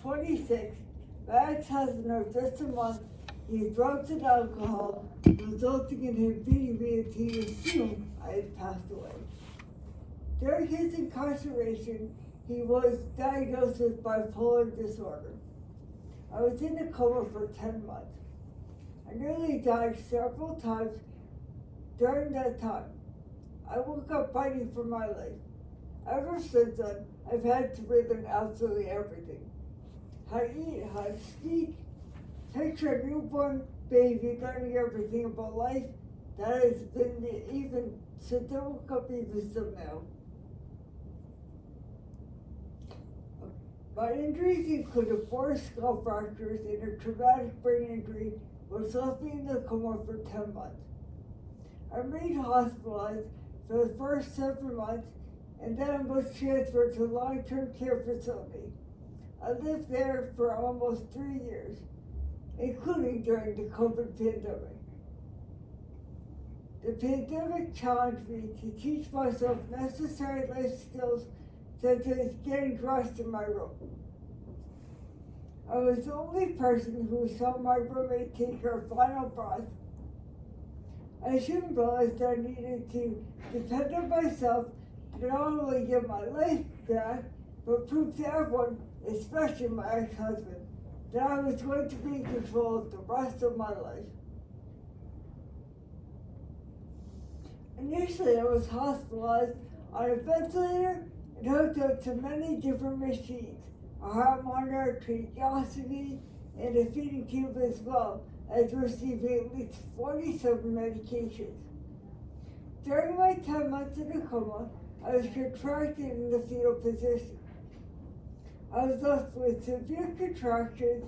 26, my ex-husband of just a month, used drugs and alcohol, resulting in him beating me until he assumed I had passed away. During his incarceration, he was diagnosed with bipolar disorder. I was in a coma for 10 months. I nearly died several times during that time. I woke up fighting for my life. Ever since then, I've had to relearn absolutely everything. How to eat, how to speak, picture a newborn baby, learning everything about life. That has been me even since I woke up, even still now. My injuries included 4 skull fractures and a traumatic brain injury, which left me in the coma for 10 months. I remained hospitalized for the first 7 months, and then I was transferred to a long-term care facility. I lived there for almost 3 years, including during the COVID pandemic. The pandemic challenged me to teach myself necessary life skills such as getting dressed in my room. I was the only person who saw my roommate take her final breath. I soon realized that I needed to depend on myself to not only get my life back, but prove to everyone, especially my ex-husband, that I was going to be in control of the rest of my life. Initially, I was hospitalized on a ventilator and hooked up to many different machines, a heart monitor, a tracheostomy, and a feeding tube as well, as receiving at least 47 medications. During my 10 months in a coma, I was contracted in the fetal position. I was left with severe contractions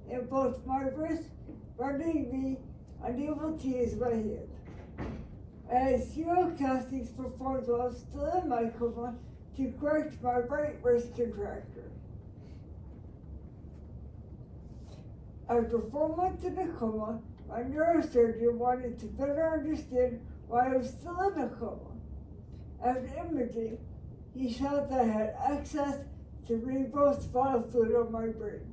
in both my wrist, rendering me unable to use my hands. I had serial castings performed while still in my coma to correct my right wrist contracture. After 4 months in a coma, my neurosurgeon wanted to better understand why I was still in a coma. After imaging, he saw that I had access to cerebrospinal fluid on my brain.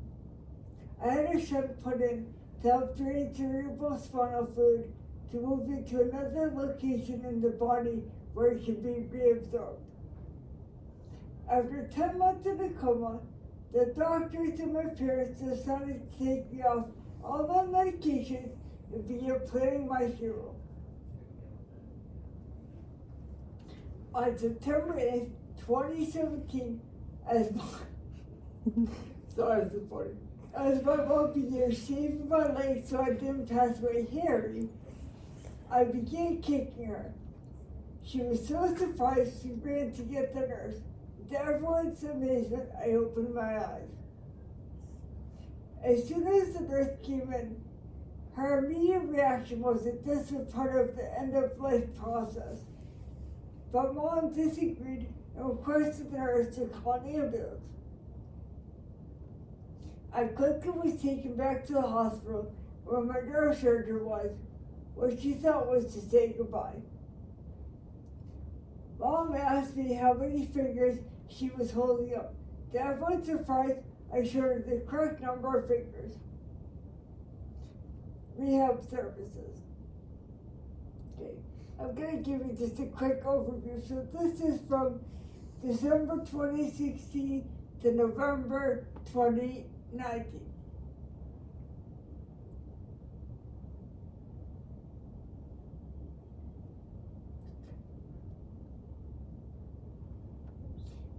I had a shunt put in to help drain cerebrospinal fluid to move it to another location in the body where it can be reabsorbed. After 10 months in a coma, the doctors and my parents decided to take me off all my medications and begin planning my funeral. On September 8th, 2017, as my mom began shaving my legs so I didn't pass away hairy, I began kicking her. She was so surprised she ran to get the nurse. To everyone's amazement, I opened my eyes. As soon as the nurse came in, her immediate reaction was that this was part of the end-of-life process. But Mom disagreed and requested the nurse to call an ambulance. I quickly was taken back to the hospital where my neurosurgeon was, what she thought was to say goodbye. Mom asked me how many fingers she was holding up. To everyone's surprise, I showed her the correct number of fingers. Rehab services. Okay, I'm going to give you just a quick overview. So this is from December 2016 to November 2019.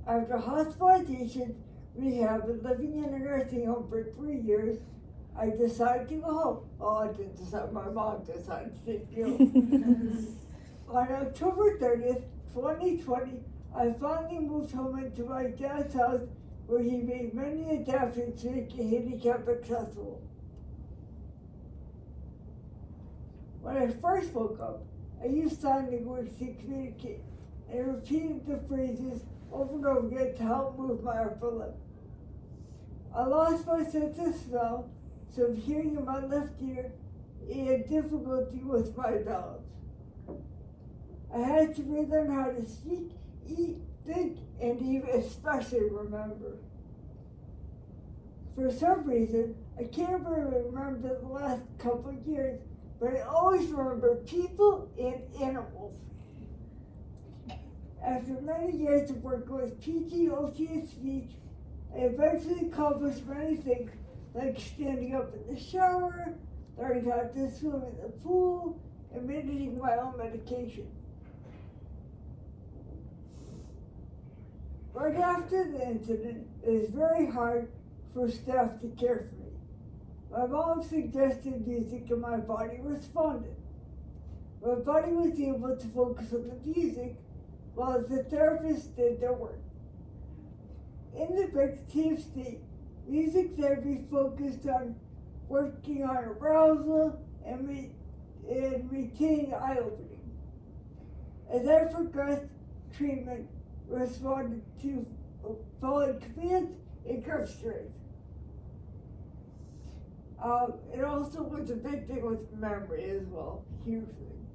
After hospitalization, rehab, and living in a nursing home for 3 years, I decided to go home. Oh, I didn't decide, my mom decided to go. On October 30th, 2020, I finally moved home into my dad's house where he made many adaptations to make it handicap accessible. When I first woke up, I used sign language to communicate and repeated the phrases over and over again to help move my upper lip. I lost my sense of smell, so hearing in my left ear, and had difficulty with my balance. I had to relearn how to speak, eat, think, and even especially remember. For some reason, I can't really remember the last couple of years, but I always remember people and animals. After many years of working with PG, OT, and speech, I eventually accomplished many things, like standing up in the shower, learning how to swim in the pool, and managing my own medication. Right after the incident, it was very hard for staff to care for me. My mom suggested music and my body responded. My body was able to focus on the music while the therapist did their work. In the meditative state, music therapy focused on working on arousal and retaining eye opening. As I progressed, treatment responded to following commands and grip strength. It also was a big thing with memory as well, huge thing.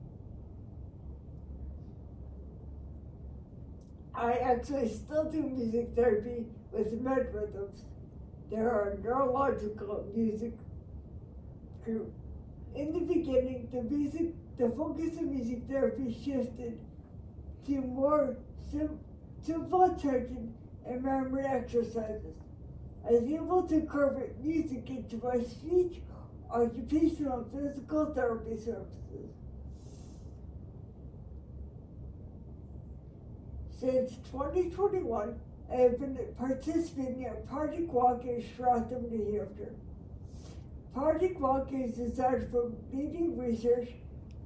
I actually still do music therapy with MedRhythms. They're a neurological music group. In the beginning, the focus of music therapy shifted to more simple attention and memory exercises. I was able to incorporate music into my speech, occupational, and physical therapy services. Since 2021, I have been participating in Project Walk in Stratham, New Hampshire. Project Walk is designed for leading research,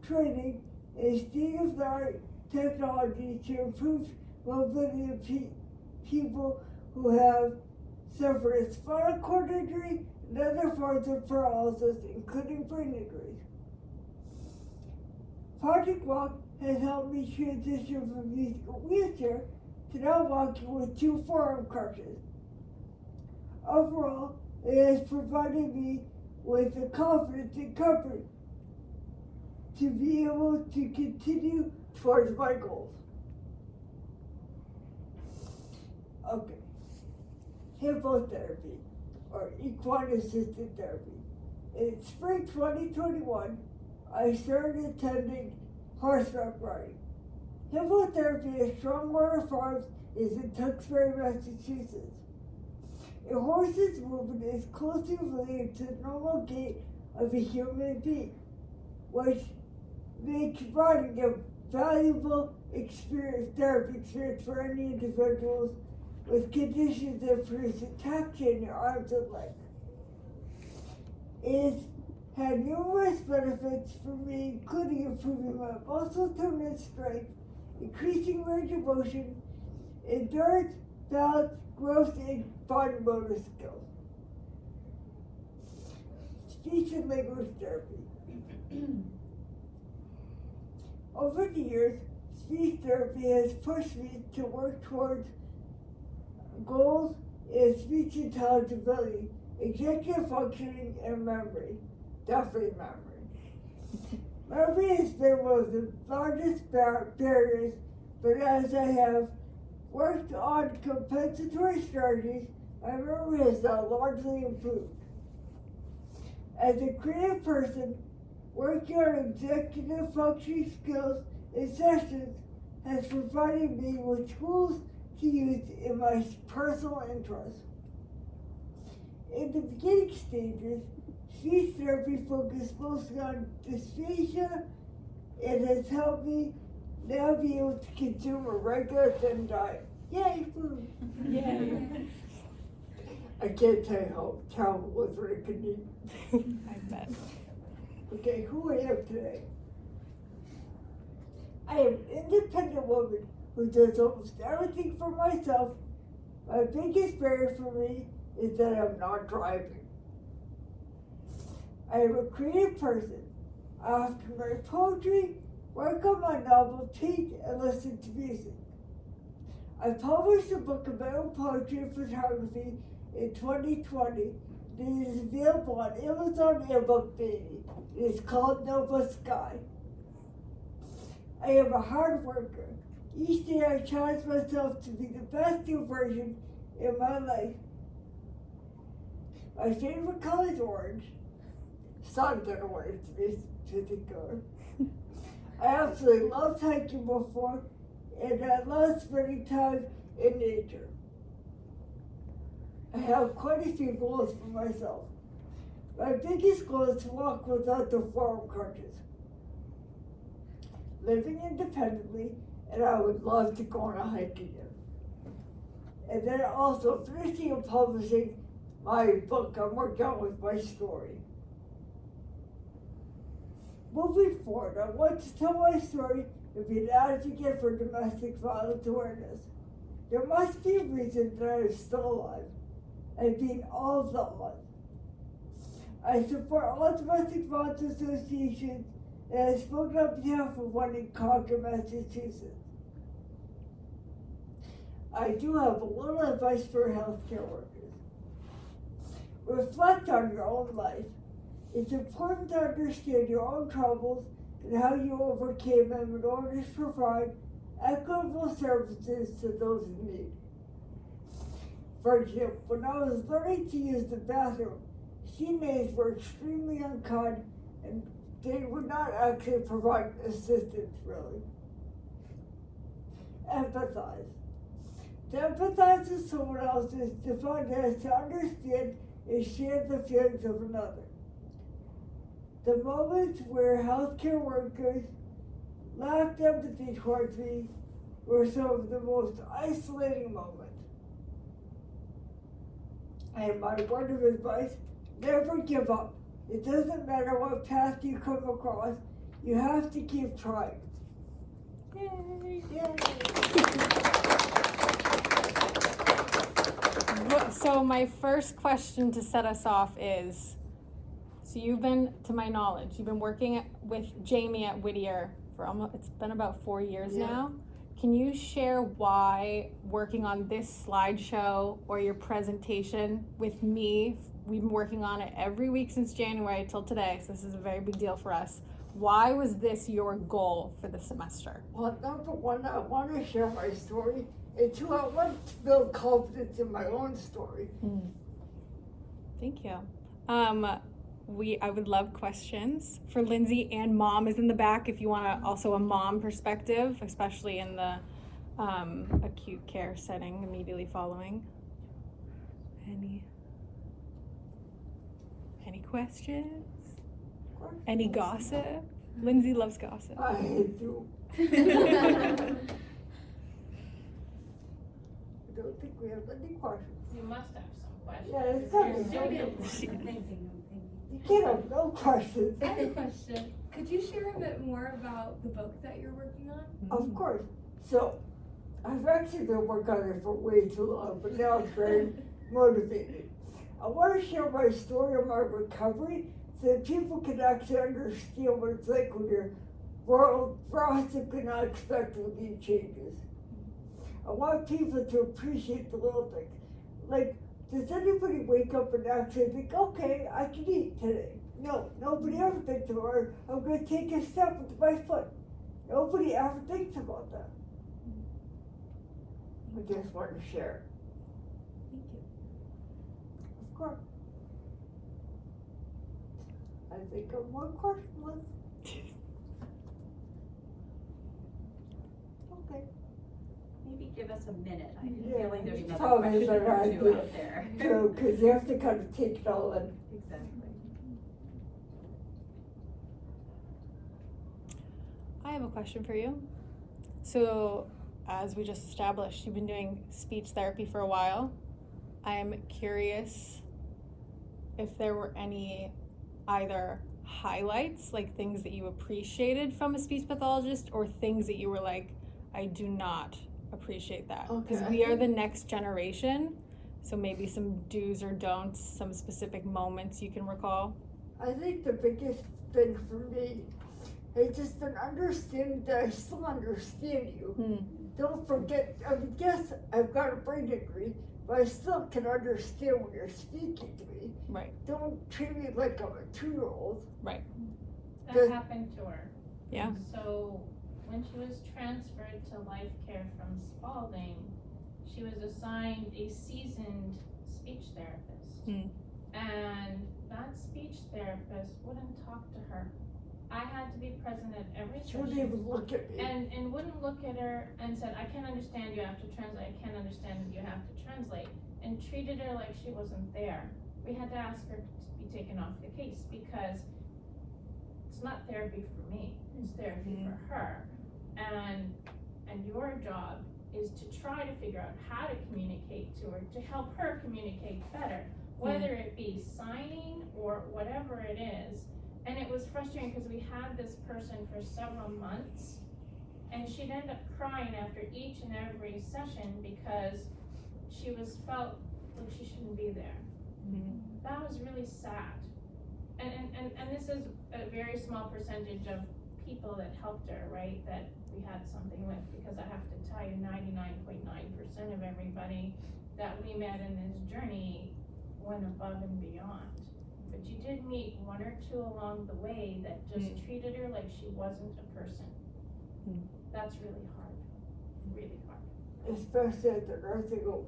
training, and state-of-the-art technology to improve mobility of people who have suffered spinal cord injury and other forms of paralysis, including brain injuries. Project Walk has helped me transition from using a wheelchair to now walking with 2 forearm crutches. Overall, it has provided me with the confidence and comfort to be able to continue towards my goals. Okay. Hippotherapy, or equine assisted therapy. In spring 2021, I started attending horseback riding. Hippotherapy at Strongwater Farms is in Tewksbury, Massachusetts. A horse's movement is closely related to the normal gait of a human being, which makes riding a valuable therapy experience for any individuals with conditions that produce ataxia in your arms and legs. It has had numerous benefits for me, including improving my muscle tone and strength, increasing range of motion, endurance, balance, growth, and body motor skills. Speech and language therapy. Over the years, speech therapy has pushed me to work towards goals in speech intelligibility, executive functioning, and memory. Definitely memory. Memory has been one of the largest barriers, but as I have worked on compensatory strategies, my memory has now largely improved. As a creative person, working on executive functioning skills in sessions has provided me with tools to use in my personal interests. In the beginning stages, speech therapy focused mostly on dysphagia. It has helped me now be able to consume a regular thin diet. Yay, food! Yay! I can't tell you how terrible it's what I could eat. I bet. Okay, who I am today. I am an independent woman who does almost everything for myself. My biggest barrier for me is that I'm not driving. I am a creative person. I often write poetry, work on my novel, paint, and listen to music. I published a book of my own poetry and photography in 2020. It is available on Amazon and BookBaby. It is called Nova Sky. I am a hard worker. Each day I challenge myself to be the best new version in my life. My favorite color is orange. Sun's an orange to be particular. I absolutely loved hiking before, and I love spending time in nature. I have quite a few goals for myself. My biggest goal is to walk without the forearm crutches. Living independently, and I would love to go on a hike again. And then also finishing and publishing my book I'm working on with my story. Moving forward, I want to tell my story and be an advocate for domestic violence awareness. There must be a reason that I am still alive and being all of the odds. I support all domestic violence associations and I spoke on behalf of one in Concord, Massachusetts. I do have a little advice for healthcare workers. Reflect on your own life. It's important to understand your own troubles and how you overcame them in order to provide equitable services to those in need. For example, when I was learning to use the bathroom, CNAs were extremely unkind and they would not actually provide assistance, really. Empathize. To empathize with someone else is defined as to understand and share the feelings of another. The moments where healthcare workers lacked empathy towards me were some of the most isolating moments. And my word of advice, never give up. It doesn't matter what path you come across, you have to keep trying. Yay! Yay. So my first question to set us off is, so you've been, to my knowledge, you've been working with Jamie at Whittier for almost, it's been about 4 years now. Can you share why working on this slideshow or your presentation with me, we've been working on it every week since January till today, so this is a very big deal for us. Why was this your goal for the semester? Well, number one, I want to share my story, and two, I want to build confidence in my own story. Thank you. I would love questions for Lindsay, and Mom is in the back if you want also a mom perspective, especially in the acute care setting immediately following. Any questions? Any gossip? Lindsay loves gossip. I do. I don't think we have any questions. You must have some questions. Yeah, it's You're coming. You can't have no questions. I have a question. Could you share a bit more about the book that you're working on? Of course. So, I've actually been working on it for way too long, but now I'm very motivated. I want to share my story of my recovery so that people can actually understand what it's like when your world drastically not unexpectedly changes. I want people to appreciate the little things. Like, does anybody wake up and actually think, okay, I can eat today? No, nobody ever thinks about it. I'm going to take a step with my foot. Nobody ever thinks about that. I just want to share. Thank you. Of course. I think I'm more questionless. Okay. Maybe give us a minute. I Yeah, feel like there's it's another probably question a or better two idea. out there. So, because you have to kind of take it all in. Exactly. I have a question for you. So, as we just established, you've been doing speech therapy for a while. I am curious if there were any either highlights, like things that you appreciated from a speech pathologist, or things that you were like, I do not appreciate that. Because Okay. we are the next generation, so maybe some do's or don'ts, some specific moments you can recall. I think the biggest thing for me has just been understanding that I still understand you. Don't forget, I mean, yes, I've got a brain degree, but I still can understand when you're speaking to me. Right. Don't treat me like I'm a 2-year-old. Right. That Good. happened to her. Yeah. So when she was transferred to Life Care from Spalding, she was assigned a seasoned speech therapist. And that speech therapist wouldn't talk to her. I had to be present at every She wouldn't session. even look at me. And wouldn't look at her and said, I can't understand, you have to translate, I can't understand, you have to translate. And treated her like she wasn't there. We had to ask her to be taken off the case because it's not therapy for me, it's therapy for her. And your job is to try to figure out how to communicate to her, to help her communicate better, whether it be signing or whatever it is. And it was frustrating because we had this person for several months, and she'd end up crying after each and every session because she felt like she shouldn't be there. That was really sad. And this is a very small percentage of people that helped her, right, that we had something with, because I have to tell you, 99.9% of everybody that we met in this journey went above and beyond. But you did meet one or two along the way that just treated her like she wasn't a person. That's really hard, really hard. Especially at the nursing home.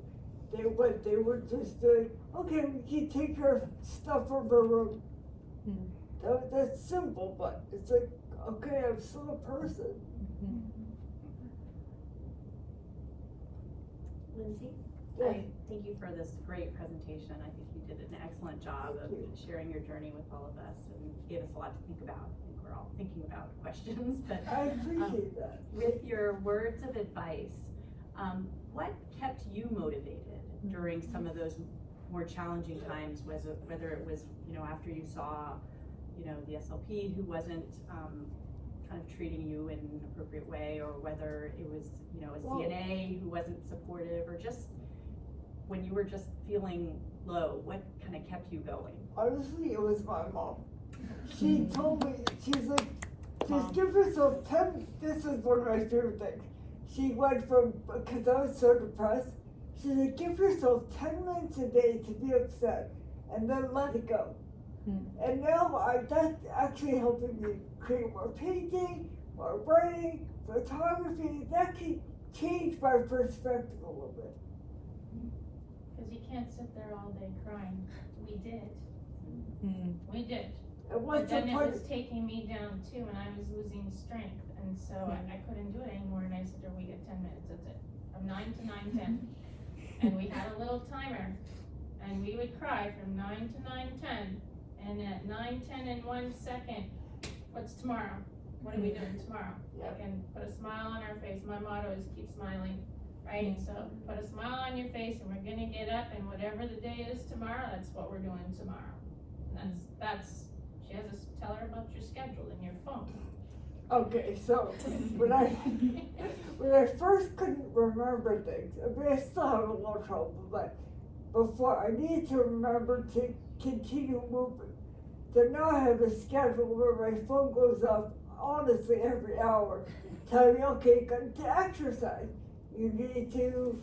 They would just say, okay, we can take her stuff from her room. That's simple, but it's like, okay, I'm still a person. Lindsay, Yeah. I thank you for this great presentation. I think you did an excellent job of sharing your journey with all of us and gave us a lot to think about. I think we're all thinking about questions, but I appreciate that. with your words of advice, what kept you motivated during some of those more challenging times, whether it was, after you saw, the SLP who wasn't kind of treating you in an appropriate way, or whether it was, a CNA who wasn't supportive, or just when you were just feeling low, what kind of kept you going? Honestly, it was my mom. She told me, she's like, just give yourself 10, this is one of my favorite things. She went from, because I was so depressed, she said, give yourself 10 minutes a day to be upset, and then let it go. And now that's actually helping me create more painting, more writing, photography. That can change my perspective a little bit. Because you can't sit there all day crying. We did. We did. And But what's the then it point? was taking me down too, and I was losing strength, and so I couldn't do it anymore, and I said, we get 10 minutes, that's it. From 9 to 9:10. And we had a little timer, and we would cry from 9 to 9:10, and at 9:10 and 1 second, what's tomorrow? What are we doing tomorrow? Yeah. I can put a smile on our face. My motto is keep smiling, right? So put a smile on your face, and we're gonna get up, and whatever the day is tomorrow, that's what we're doing tomorrow. And that's she has us tell her about your schedule in your phone. Okay, so when I first couldn't remember things, I mean, I still have a little trouble, but before I need to remember to continue moving. So now I have a schedule where my phone goes off honestly every hour, telling me, okay, go to exercise. You need to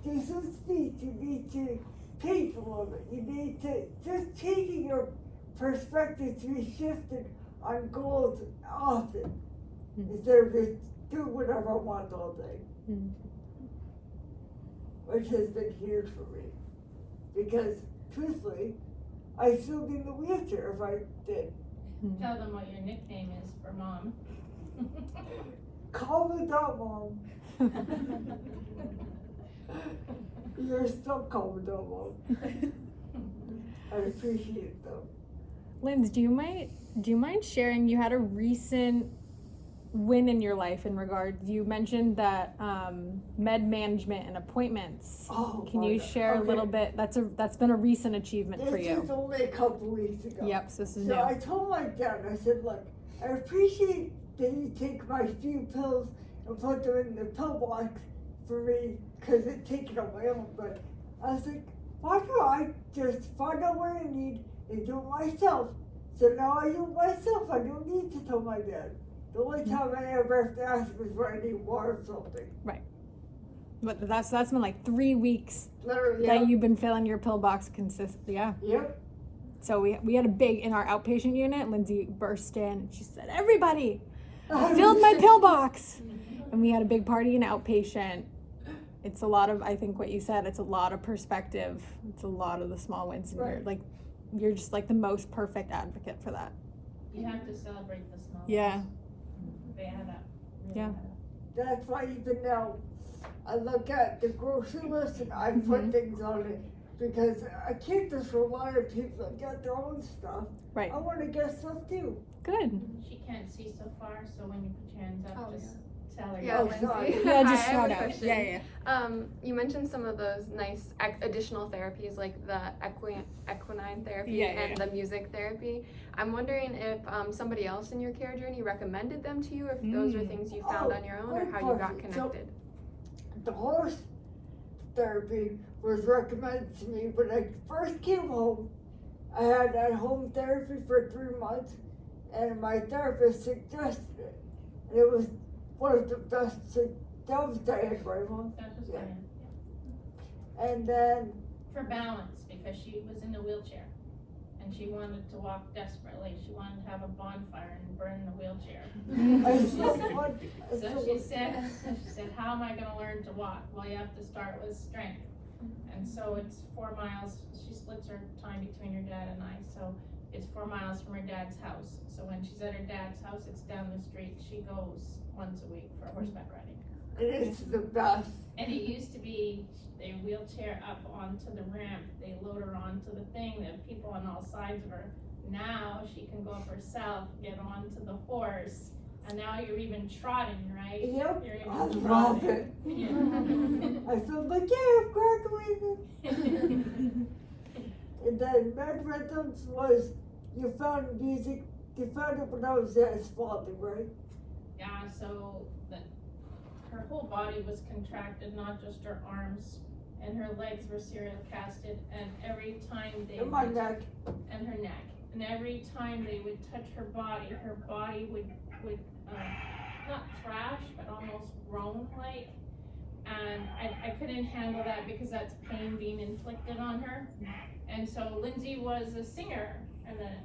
do some speech. You need to paint a little bit. You need to just changing your perspective to be shifted on goals often instead of just do whatever I want all day. Which has been huge for me. Because truthfully, I still be in the wheelchair if I did. Tell them what your nickname is for mom. Call me that, Mom. You're still call me that, Mom. I appreciate it though. Linz, do you mind sharing, you had a recent win in your life in regard, you mentioned that med management and appointments. Oh, Can you share a little bit? That's been a recent achievement for This you. is only a couple weeks ago. Yep, so this is So new. I told my dad, I said, look, I appreciate that you take my few pills and put them in the pill box for me, because it's taken on my own, but I was like, why don't I just find out what I need and do it myself? So now I do it myself, I don't need to tell my dad. The only time I ever have to ask him is when I need water or something. But that's been like 3 weeks Literally, that you've been filling your pill box consistently. Yeah. Yep. So we had a big, in our outpatient unit, Lindsay burst in and she said, everybody, I filled my pill box. And we had a big party in outpatient. It's a lot of, I think what you said, it's a lot of perspective. It's a lot of the small wins in your, Right. like, you're just like the most perfect advocate for that. You have to celebrate the small Yeah. ones. They add up. Really Yeah. add up. That's why even now, I look at the grocery list and I put things on it, because I can't just rely on people that get their own stuff. Right. I wanna get stuff too. Good. She can't see so far, so when you put your hands up, Oh, just tell her. Yeah, Oh, Lindsay. sorry. Yeah, just Hi, I have shout a out. question. Yeah. You mentioned some of those nice additional therapies like the equine therapy Yeah, and the music therapy. I'm wondering if somebody else in your care journey recommended them to you, or if those are things you found Oh, on your own, or good how you got question. So- connected. The horse therapy was recommended to me when I first came home. I had at-home therapy for 3 months, and my therapist suggested it. And it was one of the best, that was Diane, right, Mom? That was Yeah. Diane. And then, For balance, because she was in a wheelchair. And she wanted to walk desperately. She wanted to have a bonfire and burn the wheelchair. I still want, I So still she want- said, how am I gonna learn to walk? Well, you have to start with strength. And so it's 4 miles, she splits her time between her dad and I, so it's 4 miles from her dad's house. So when she's at her dad's house, it's down the street, she goes once a week for horseback riding. and it's the best. And it used to be, they wheelchair up onto the ramp, they load her onto the thing, there are people on all sides of her. Now she can go up herself, get onto the horse, and now you're even trotting, right? Yep, You're even I love trotting. it. Yeah. I feel like, yeah, I've graduated. And then Med Rhythms was, you found music, you found it when I was at Spalding, right? Yeah, so her whole body was contracted, not just her arms, and her legs were serial casted, and every time they In my would- neck. and her neck, and every time they would touch her body would not thrash, but almost groan like, and I couldn't handle that because that's pain being inflicted on her. And so Lindsay was a singer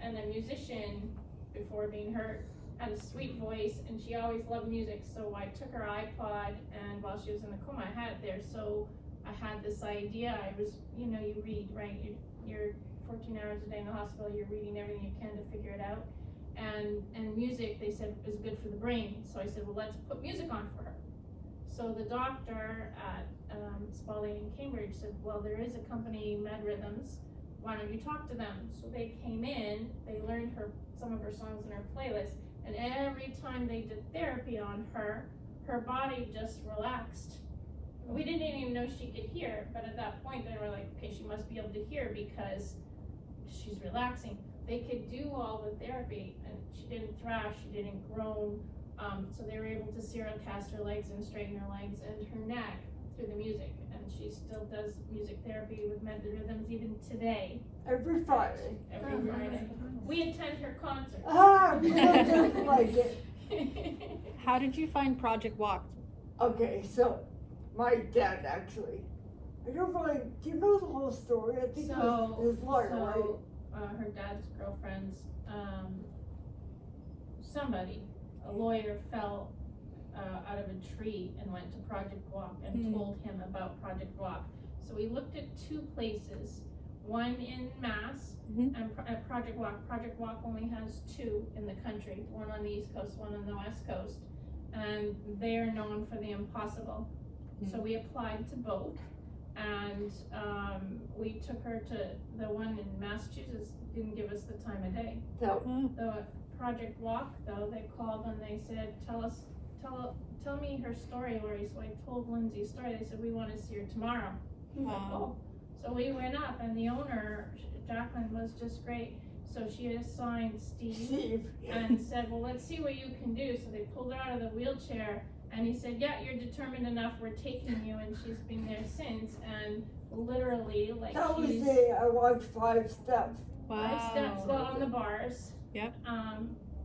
and a musician before being hurt, had a sweet voice, and she always loved music, so I took her iPod, and while she was in the coma, I had it there, so I had this idea. I was, you read, right, you're 14 hours a day in the hospital, you're reading everything you can to figure it out, and music, they said, is good for the brain, so I said, well, let's put music on for her. So the doctor at Spalding in Cambridge said, well, there is a company, Med Rhythms, why don't you talk to them? So they came in, they learned some of her songs in her playlist, and every time they did therapy on her, her body just relaxed. We didn't even know she could hear, but at that point they were like, okay, she must be able to hear because she's relaxing. They could do all the therapy, and she didn't thrash, she didn't groan, so they were able to serial cast her legs and straighten her legs and her neck through the music, and she still does music therapy with Med Rhythms even today, Every Friday. every Friday. We attend her concert. Ah, I just like it. How did you find Project Walk? Okay, so my dad actually, I don't really, do you know the whole story? I think it was his lawyer, right? Her dad's girlfriend's, a lawyer fell out of a tree and went to Project Walk and told him about Project Walk. So we looked at 2 places, one in Mass and Project Walk. Project Walk only has 2 in the country, one on the East Coast, one on the West Coast, and they are known for the impossible. So we applied to both, and we took her to the one in Massachusetts, didn't give us the time of day. No, The Project Walk, though, they called and they said, tell me her story, Lori. So I told Lindsay's story. They said, we want to see her tomorrow. I was like, Wow. oh. So we went up, and the owner, Jacqueline, was just great. So she assigned Steve Steve. and said, well, let's see what you can do. So they pulled her out of the wheelchair, and he said, yeah, you're determined enough, we're taking you. And she's been there since, and literally, like, That was she's it, I walked 5 steps. 5 steps on the bars. Yep.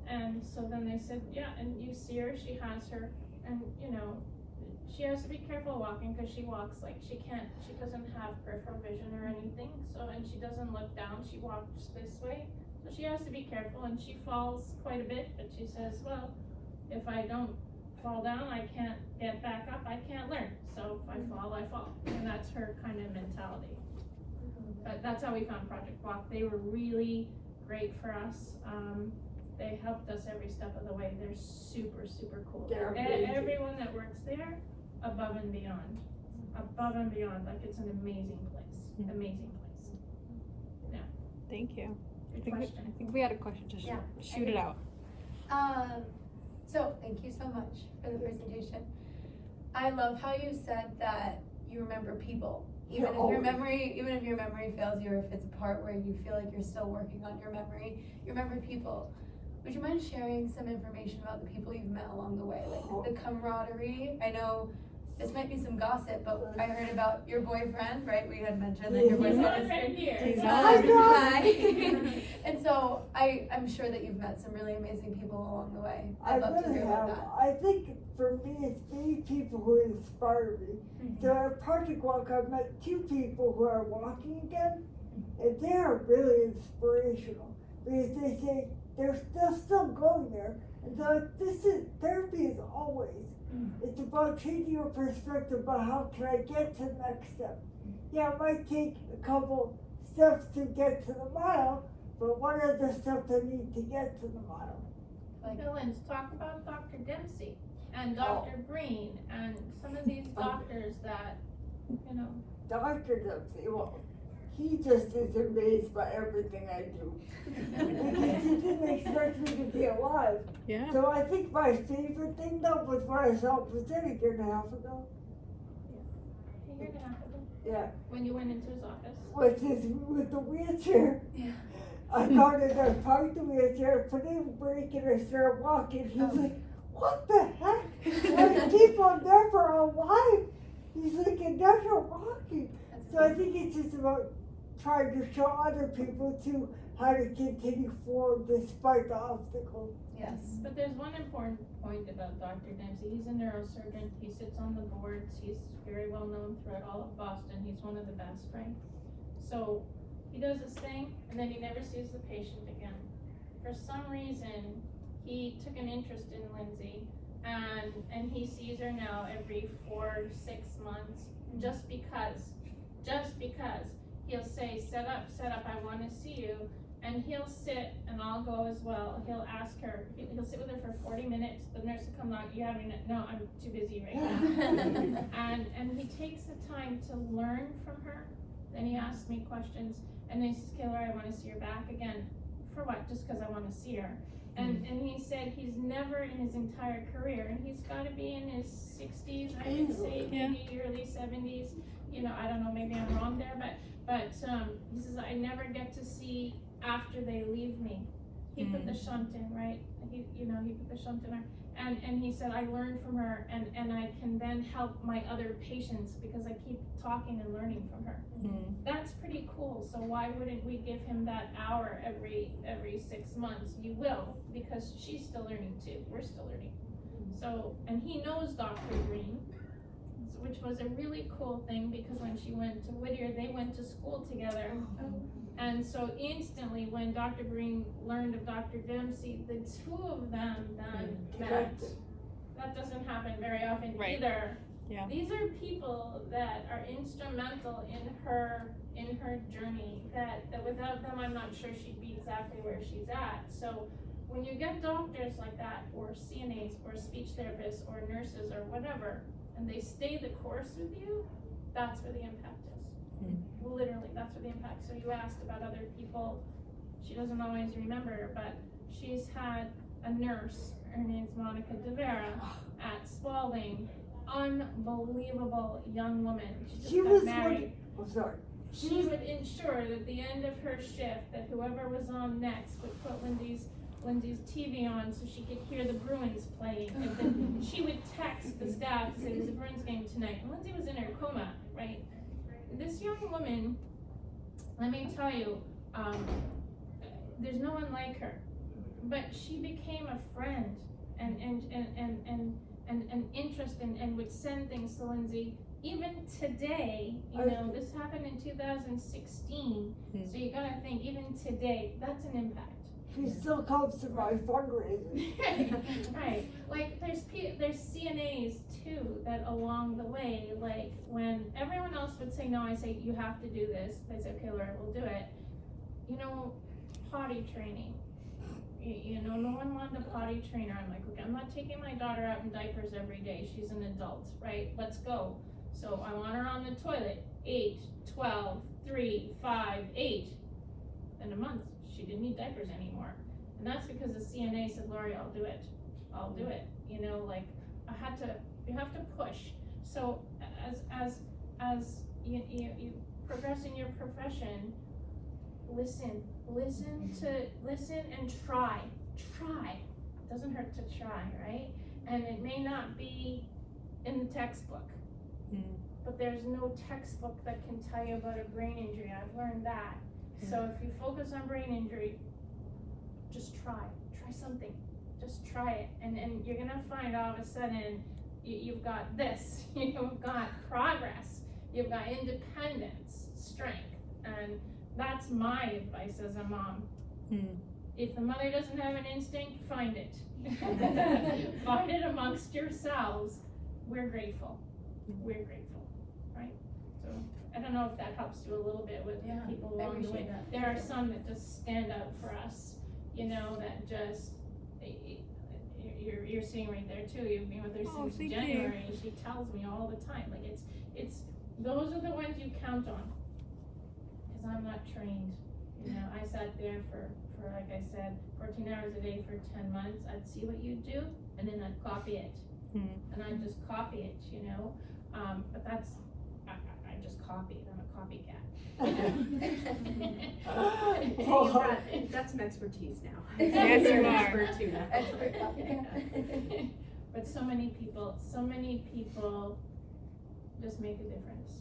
And so then they said, yeah, and you see her, she has her, and she has to be careful walking because she walks like she doesn't have peripheral vision or anything. So, and she doesn't look down, she walks this way. So she has to be careful, and she falls quite a bit, but she says, well, if I don't fall down, I can't get back up, I can't learn. So if I fall, I fall. And that's her kind of mentality. But that's how we found Project Walk. They were really great for us. They helped us every step of the way. They're super, super cool. They're amazing. Everyone that works there, above and beyond. Above and beyond, like it's an amazing place, amazing place. Thank you. I Good think, question. I think we had a question, just Yeah, shoot it out. So thank you so much for the presentation. I love how you said that you remember people. Even if your memory fails you, or if it's a part where you feel like you're still working on your memory, you remember people. Would you mind sharing some information about the people you've met along the way, like the camaraderie? I know this might be some gossip, but I heard about your boyfriend, right? We had mentioned that your He's boyfriend on is right here. He's Hi. And so I'm sure that you've met some really amazing people along the way. I I'd love to really hear about have. that. I think for me, it's many people who inspire me. So at Project Walk, I've met 2 people who are walking again, and they are really inspirational because they say they're still going there. And so therapy is always. It's about changing your perspective about how can I get to the next step. Yeah, it might take a couple steps to get to the mile, but what are the steps I need to get to the mile? Villains, talk about Dr. Dempsey and Dr. Breen and some of these doctors that, you know. Dr. Dempsey, well, he just is amazed by everything I do. Because he didn't expect me to be alive. Yeah. So I think my favorite thing though was what I saw presented a year and a half ago. A year and a half ago, Yeah, when you went into his office. with the wheelchair. Yeah. I got in there, parked the wheelchair, put in a brake, and I started walking. He's like, "What the heck? Like people in there for a life." He's like, "And now you're walking." So I think it's just about trying to show other people too how to continue forward despite the obstacles. Yes. But there's one important point about Dr. Dempsey. He's a neurosurgeon. He sits on the boards. He's very well known throughout all of Boston. He's one of the best, right? So he does his thing, and then he never sees the patient again. For some reason, he took an interest in Lindsay, and he sees her now every 4 to 6 months, just because he'll say, set up, I wanna see you, and he'll sit, and I'll go as well. He'll ask her, he'll sit with her for 40 minutes, the nurse will come on, you having it? No, I'm too busy right now. And he takes the time to learn from her. Then he asks me questions, and then he says, "Kayla, I wanna see her back again." For what? Just cause I wanna see her. And he said he's never in his entire career, and he's gotta be in his 60s, I would say, maybe early 70s. You know, I don't know, maybe I'm wrong there, but he says, I never get to see after they leave me. He put the shunt in, right? He put the shunt in her. And he said, I learned from her, and I can then help my other patients because I keep talking and learning from her. That's pretty cool. So why wouldn't we give him that hour every 6 months? You will, because she's still learning too. We're still learning. So, and he knows Dr. Green, which was a really cool thing because when she went to Whittier, they went to school together. And so instantly when Dr. Green learned of Dr. Dempsey, the 2 of them then met. That doesn't happen very often either. Yeah. These are people that are instrumental in her journey, that without them I'm not sure she'd be exactly where she's at. So when you get doctors like that, or CNAs, or speech therapists, or nurses, or whatever, and they stay the course with you, that's where the impact is. Literally, that's where the impact. So you asked about other people. She doesn't always remember, but she's had a nurse, her name's Monica DeVera, at Spalding. Unbelievable young woman. She just got married. She would ensure that at the end of her shift, that whoever was on next would put Lindsay's TV on so she could hear the Bruins playing. And then she would text the staff to say there's a Bruins game tonight. And Lindsay was in her coma, right? This young woman, let me tell you, there's no one like her. But she became a friend and an interest and would send things to Lindsay. Even today, you know, this happened in 2016. So you gotta think, even today, that's an impact. She still comes to my fundraising. Right, like there's CNAs too that along the way, like when everyone else would say no, I say you have to do this. They say okay, Laura, we'll do it. You know, potty training. You know, no one wanted a potty trainer. I'm like, okay, I'm not taking my daughter out in diapers every day. She's an adult, right? Let's go. So I want her on the toilet. 8, 12, 3, 5, 8. In a month, she didn't need diapers anymore. And that's because the CNA said, Lori, I'll do it. I'll do it. You know, like you have to push. So as you progress in your profession, listen and try. It doesn't hurt to try, right? And it may not be in the textbook, but there's no textbook that can tell you about a brain injury. I've learned that. So if you focus on brain injury, just try something, just try it, and you're gonna find all of a sudden you've got this, you've got progress, you've got independence, strength, and that's my advice as a mom. If the mother doesn't have an instinct, find it. Find it amongst yourselves. We're grateful, right? So I don't know if that helps you a little bit with people along the way. There are some that just stand out for us, you know, that just, you're seeing right there too, you've been with her since January, and she tells me all the time, like it's, those are the ones you count on, cause I'm not trained, you know, I sat there for like I said, 14 hours a day for 10 months, I'd see what you do, and then I'd copy it, and I'd just copy it, you know, but that's, I just copied, I'm a copycat. You've got some expertise now. Yes, you You're an are. expert too now. Expert copycat. But so many people just make a difference.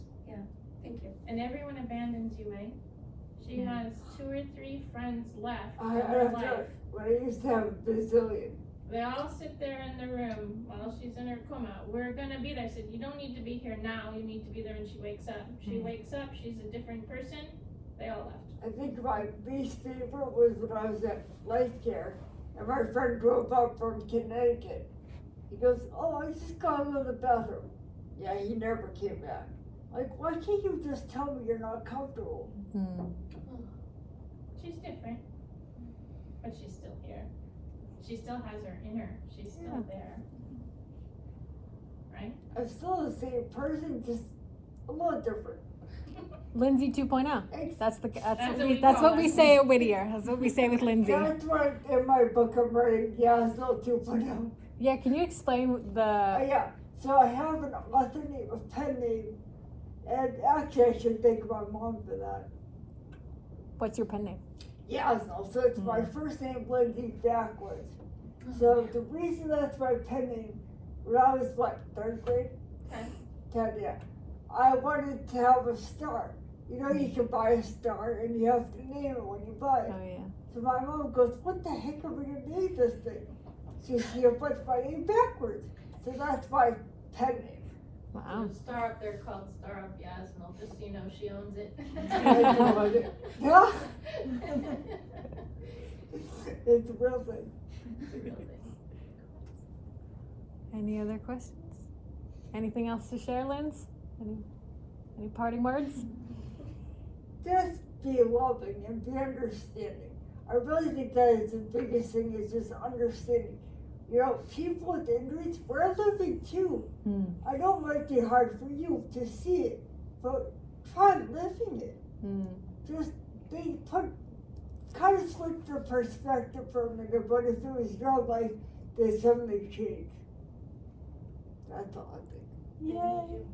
Thank you. And everyone abandons you, eh? She has 2 or 3 friends left in I her have life. to, when I used to have a bazillion. They all sit there in the room while she's in her coma. We're gonna be there. I said, you don't need to be here now, you need to be there when she wakes up. She wakes up, she's a different person. They all left. I think my least favorite was when I was at Life Care, and my friend drove up from Connecticut. He goes, oh, I just gotta go to the bathroom. Yeah, he never came back. Like, why can't you just tell me you're not comfortable? She's different, but she's still here. She still has her inner, she's still there. Right? I'm still the same person, just a little different. Lindsay 2.0. Ex- That's That's what what we we say at Whittier. That's what we say with Lindsay. That's what in my book I'm writing, yeah, still 2.0. Yeah, can you explain the? Yeah, so I have an author name, a pen name, and actually I should thank my mom for that. What's your pen name? Yasno, so it's my first name, Lindsay, backwards. So the reason that's my pen name, when I was what, 3rd grade? 10, yeah. I wanted to have a star. You know, you can buy a star and you have to name it when you buy it. Oh yeah. So my mom goes, what the heck are we gonna name this thing? So she puts my name backwards. So that's my pen name. Wow. There's a star up there called Star Up Yasnal, just so you know, she owns it. Yeah. It's a real thing. It's a real thing. Any other questions? Anything else to share, Linz? Any parting words? Just be loving and be understanding. I really think that is the biggest thing, is just understanding. You know, people with injuries, we're living too. I know it might be hard for you to see it, but try living it. Just kind of switch your perspective for a minute, but if it was your life, there's something change. That's all I think. Yay.